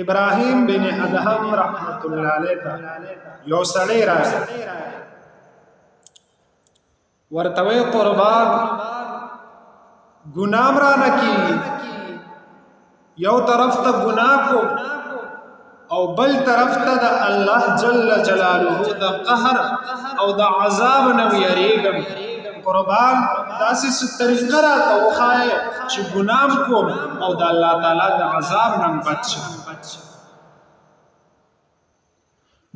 ابراهیم بن ادهم رحمت الله علیه ته یو سړی راځي ورته وی قربان ګنام را نکی یو طرف ته ګناه کو او بل طرف ته د الله جل جلاله د قهر او د عذاب نه ویریږم قربان داسې طریقه راته وښایه چې ګنام کوم او د الله تعالی د عذاب نه بچ شم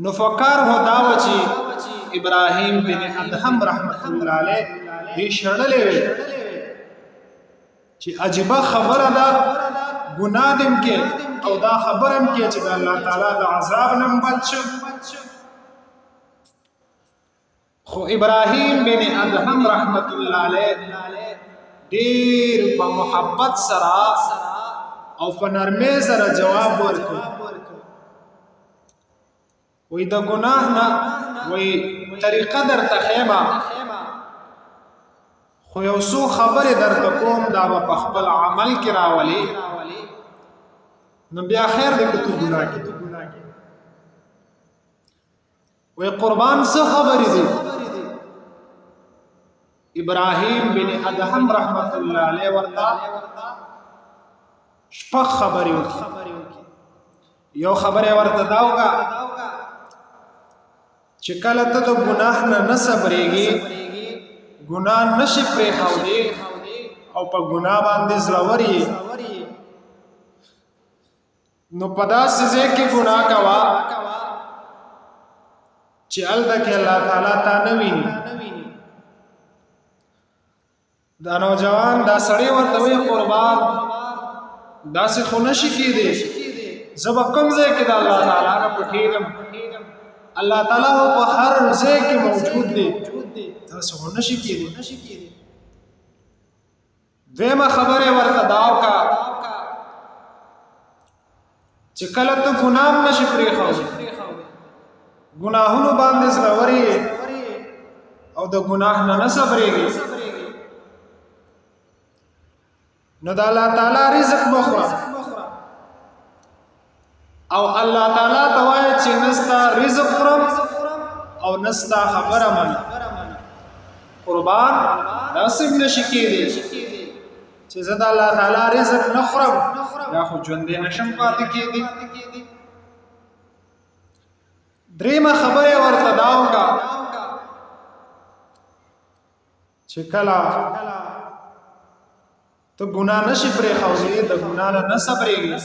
نو فکر هو دا و چې ابراهیم بن ادهم رحمت الله علیه دې شړلې وي چې عجیب خبره ده ګناه دم کې او دا خبرم کې چې د الله تعالی د عذاب نه بچ شم خو ابراهیم بن ادهم رحمت الله علیه ډیر په محبت سره او په نرمۍ سره جواب ورکړ وې د ګناه نه وې طریقه درته خیمه خو یو څو خبره درته کوم دا په خپل عمل کې راولي نو بیا خیر دې که تو ګناه کې وې قربان څه خبرې دي ابراهیم بن ادهم رحمت الله علیه ورته شپږ خبرې وکړي یو خبره ورته دا وکړه چې کله ته د ګناه نه صبرېږي ګناه نشي پرېښودی او په ګناه باندې زړور یې نو په داسې ځای کې ګناه کوه چې هلته کې الله تعالی تا نه ویني دا نوجوان دا سړی ورته وایي قربان داسې خو نشي کېدی زه به کوم ځای کې د الله تعالی نه پټېږم الله تعالی په هر ځای کې موجود دی داسې خو نشي کېدی دویمه خبره ورته دا وکړه چې کله ته ګناه نشي پرېښودی ګناهونو باندې زړور یې او د ګناه نه صبرېږي نو د الله تعالی رزق مخوره او الله تعالی ته وایي چې نستا رزق خورم او نستا خبره منم قربان داسې نشي کېدی چې زه د الله تعالی رزق نه خورم دا خو ژوندی نشم پاتې کېدی درېیمه خبره ورته دا وکړه چې کله ته ګناه نشي پرېښودی د ګناه نه صبرېږي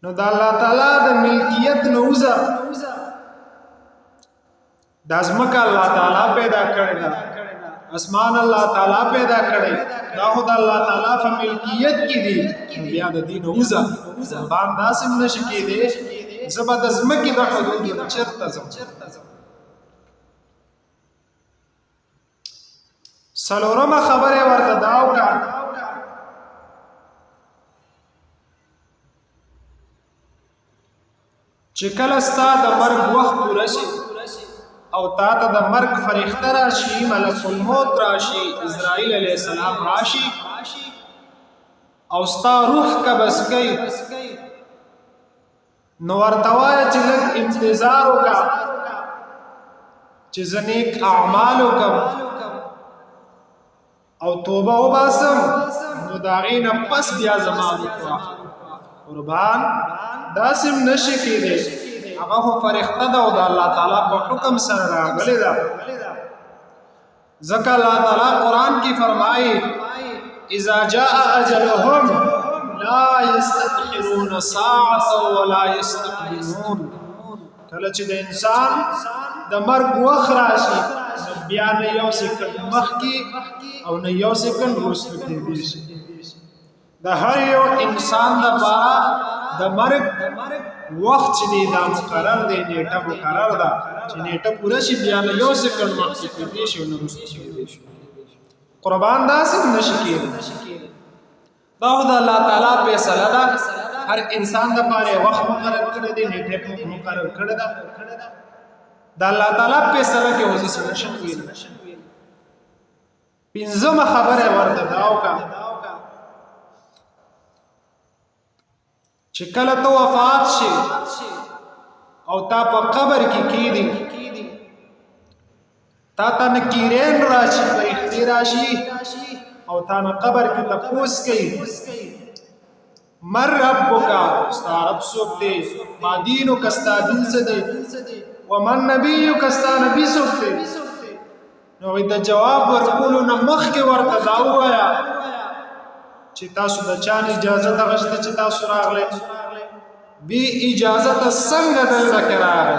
نو د الله تعالی د ملکیت نه وځه دا ځمکه الله تعالی پیدا کړې ده اسمان الله تعالی پیدا کړی دا خو د الله تعالی په ملکیت کې دي بیا د دې نه وځه باندې داسې نشي کېدی زه به د ځمکې د حدودو نه چېرته ځم څلورمه خبره ورته دا وکړه چې کله ستا د مرګ وخت پوره شي او تا ته د مرګ فرښته راشي ملک الموت راشي اسرائیل علیه السلام راشي او ستا روح قبض کوي نو ورته وایه چې لږ انتظار وکړه چې زه نیک اعمال وکړم او توبه وباسم نو د هغې نه پس بیا زما وکړه قربان داسې نشي کېدی هغه خو فرښته ده او د الله تعالی په حکم سره راغلې ده ځکه الله تعالی قرآن کې فرمایي اذا جاء اجلهم لا يستأخرون ساعة ولا يستقدمون کله چې د انسان د مرګ وخت راشي بیا نه یو سکند مخکې او نه یو سکند وروسته کېدی شي د هر یو انسان لپاره د مرګ وخت چې دی دا مقرر دی نیټه مقرر ده چې نیټه پوره شي بیا نه یو سکند مخکې کېدی شي او نه وروسته کېدی شي قربان داسې نشي کېدی دا خو د الله تعالی فیصله ده هر انسان لپاره وخت مقرر کړی دی نیټه مقرر کړې ده د الله تعالی فیصله کې اوس څه نشي ویل پنځمه خبره ورته دا وکړه چې کله ته وفات شي او تا په قبر کې کیدی تا ته نکیرین راشي فرښتې راشي او تا نه قبر کې تپوس کوي مر ربک ستا رب څوک دی ما دینک ستا دین څه دی ومن نبیک ستا نبی څوک دی نو د جواب ورکولو نه مخکې ورته دا ووایه چې تاسو د چا نه اجازه غوښته چې تاسو راغلی بی اجازت څنګه دلته کې راغی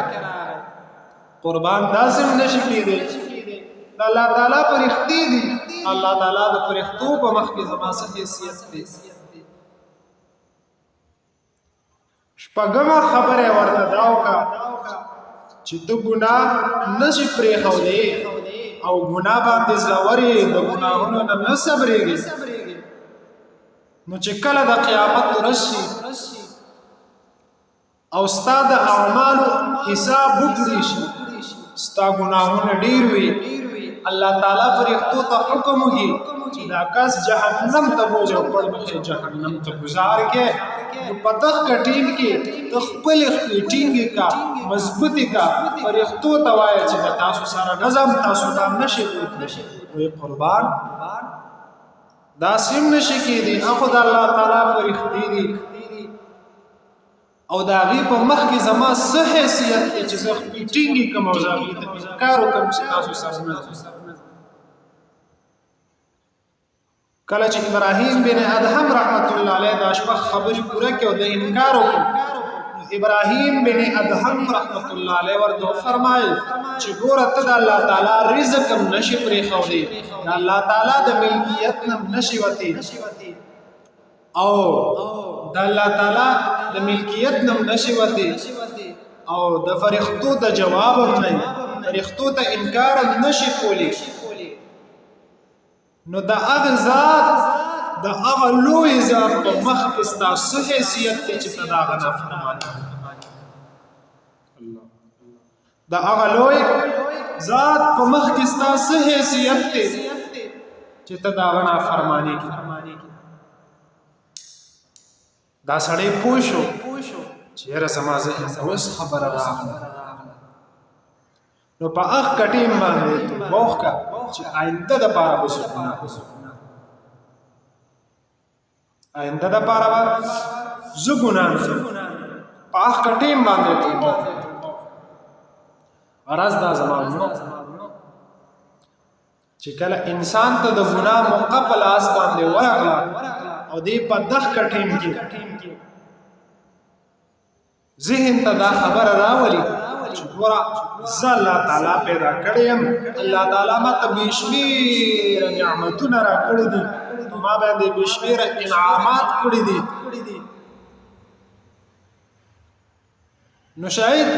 قربان داسې نشي کېدی د الله تعالی فرښتې دي الله تعالی د فرښتو په مخ کې زما څه حیثیت دی شپږمه خبره ورته دا وکړه چې ته ګناه نشي پرېښودی او ګناه باندې زړور یې د ګناهونو نه نه صبرېږي نو چې کله د قیامت ورځ شي او ستا د اعمالو حساب وکړي شي ستا ګناهونه ډېر وي الله تعالی فرښتو ته حکم وکړي چې دا کس جهنم ته بوځي او پړمخې جهنم ته ګزار کې نو په دغه ټیم کې ته خپلې خپې ټینګې کا مضبوطې کا فرښتو ته وایه چې د تاسو سره نظم تاسو دا نشي کولی وایي قربان دا سیم نشي کېدی خو د الله تعالی فرښتې دي او د هغې په مخ کې زما څه حیثیت دی چې زه خپې ټینګې کړم او زه هغې ته انکار وکړم چې تاسو سره نه کله چې ابراهیم بن ادهم رحمت الله علیه دا شپه خبرې پوره کړې او د انکار وکړ ابراهیم بن ادهم رحمت الله علیه ورته فرمایل چې ګوره ته د الله تعالی رزق هم نشي پرېښودی د الله تعالی د ملکیت نه نشي وتی او د الله تعالی د ملکیت نه نشي وتی او د فرښتو د جواب هم نه فرښتو ته انکار هم نشي کولی نو د هغه ذات د هغه لوی ذات په مخ کې ستا څه حیثیت دی چې ته د هغه نافرماني د هغه لوی ذات په مخ کې ستا څه حیثیت دی چې ته د هغه نافرماني کوې دا سړی پوه شو چې یاره زما ذهن ته اوس خبره راغله نو په هغه کټیم باندې موخ کا چې آینده دپاره به زه ګناه آینده دپاره به زه ګناه نه په هغه کټیم باندې توبه غرض دا زما ورونو چې کله انسان ته د ګناه موقع په لاس باندې ورغله او دی په دغه کټیم کې ذهن ته دا خبره راولي چې ګوره زه الله تعالی پیدا کړی یم الله تعالی ماته بې شمېره نعمتونه راکړي دي ما باندې بې شمېره انعامات کړي دي نو شاید